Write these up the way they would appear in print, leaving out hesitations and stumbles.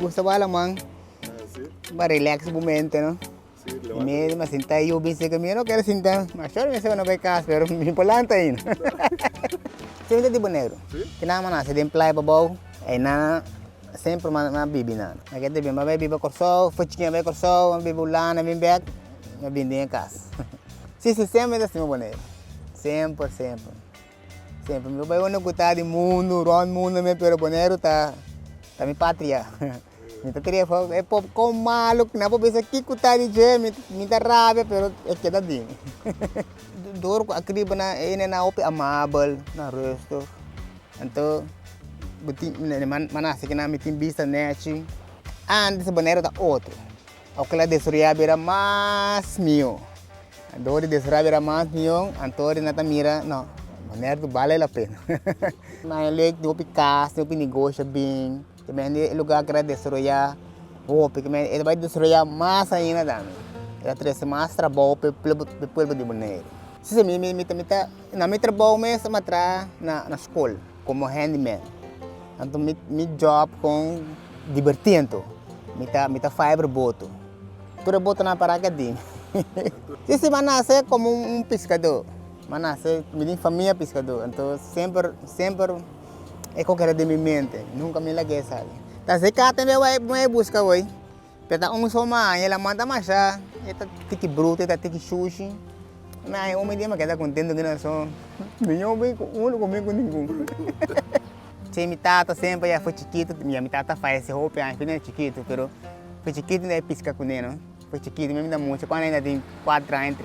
gusta bala man. Para relax un momento, ¿no? Sí, le Y va. me sienta ahí, yo pensé que no quiero sentar. Mas yo me sé que no voy a casa, pero me importante aí. Sempre tipo negro. Sí? Que nada más nace de playa para baixo, aí nada sempre uma bibi nada. Aqui tem bem, mas vai bibi corso, futinha vai corso, bibi lana, bem back, mas bem em casa. Sim, sempre é assim, meu boneiro. Sempre. Sempre. Meu pai não gostar do mundo, o mundo, meu pero boneiro tá minha pátria. Me teria é pop com maluco, não pode pensar que gostar de je, me dá raiva, pero é que dá dinho. Dor ko akriba na na opi amável na resto. Então, buti manasi que na mitim vista net. Antes o boneiro da outro. O que lá destruía era mais mio. Dori destruía era mais mio, antori na mira, não. Boneiro vale a pena. Mas ele do opi casa, opi negócio bem. Também é lugar que era destruía. Opi que ele vai destruir mais ainda também. Ele traz mais trabalho para o povo de boneiro. Sim, na minha trabalho mesmo na escola, como handyman. Então, meu job com divertindo. Me faz boto. Tudo boto na paraquedinha. Sim, mas nasce como pescador. Mas nasce, minha família é pescador. Então, sempre é qualquer de minha mente. Nunca me larguei, sabe? Então, se cá também vai buscar hoje. Peta só mais, ela manda mais já. Ela tique bruto, ela tique sushi. Mas o dia me queda contente que não sou. Nenhum bem comigo nenhum. Se me tata sempre já foi chiquito, minha tata faz esse roupa, ainda não é chiquito, pero foi chiquito não é pisca com ele, não? Foi chiquito, mesmo dá muito. Quando ainda tem 4 anos,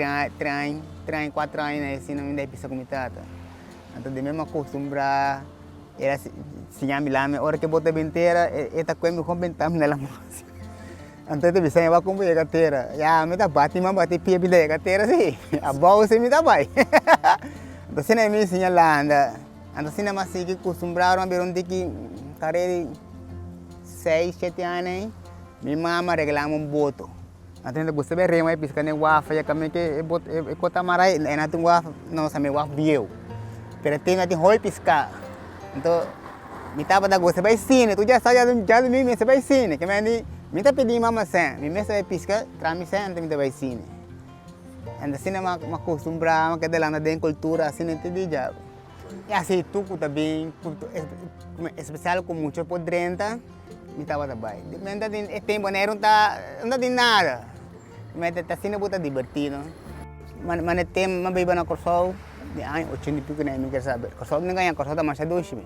4 anos, assim, não me dá pisca com minha tata. Então, de mesmo acostumbrar, ela se chama lá, a hora que bota bem inteira, ela come com bem tam nela moça. Então, eu pensei, vai comer a carteira. Já me dá bate pia bida carteira, sim. A bolsa me dá vai. Então, se não me ensina lá, então, se não assim que acostumbraram a ver onde que carreira 6, 7 anos, minha mãe regalava boto. Então, eu gostava de remar e piscar nem wafa, já também que eu cota marai, não tem wafa, não sabe wafa biel. Pero tem roi piscar. Então, me tava da gosta vai cine, tu já sabe já do mim, você vai cine, que me tá pedindo mama sem, me vai piscar, trami sem, então me vai cine. Então, assim, me acostumbrava, que lá na cultura, assim, não te já. E assim, tu também, especial com muito podrenta, me tava também. Mas tem boneiro, não tem nada. Mas assim, não está divertido. Mas tem uma bebida na Corsol, de ano 80 e pouco, não quer saber. Corsol não ganha, Corsol está mais doce.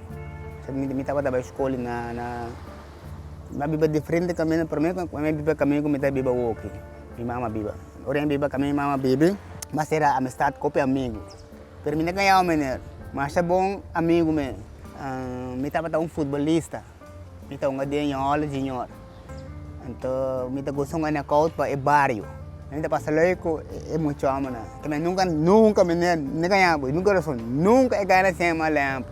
Me tava também escola uma bebida diferente também, para mim, quando eu bebia caminho, eu bebia walkie. Minha mama bebia. Agora eu bebia caminho, minha mama bebia, mas era amistade com o amigo. Pero me ganhava, menino. Mas é bom amigo mesmo. Me estava futebolista. Me estava um junior. Então, me estava gostando de coach para o bairro. Me estava passando é muito amor. Mas nunca me ganhava. Nunca ganhava sem uma lampa.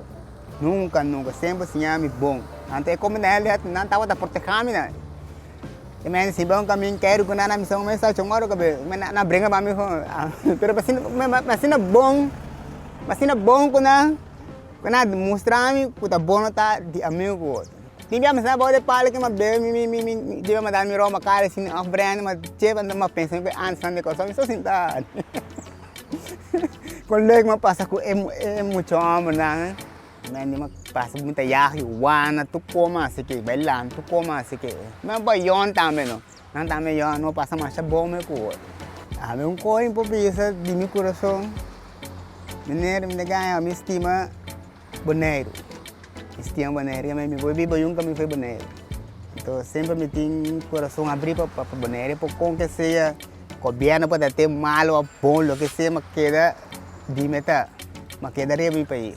Nunca. Sempre assim, bom. Então, como não estava da porta câmera. Mas se bom caminho, quero que na missão, mas só chegou mas na briga para mim. Mas é bom. Mas é bom quando mostrar-me que é bom estar de amigo com o outro. Tinha que saber de palha que me deu me dar me rouba cara assim, a brand, mas chega uma pensão que antes de coisa, me sou sentado. Quando ele me passa com é muito amor, né? Mas me passa muita yarra, wana, tu coma assim que vai lá, tu coma assim que. Mas vai yon também não. Não também yon, não passa mais bom me com o outro. Ah, meu coin por isso de meu coração. Mineiro me ganha, me estima boneiro. Estima boneiro, mas me vou viver nunca me foi boneiro. Então sempre me tem coração abrir para boneiro, por com que seja governo pode ter mal ou bom, o que seja, mas queda de meta, mas queda de meu país.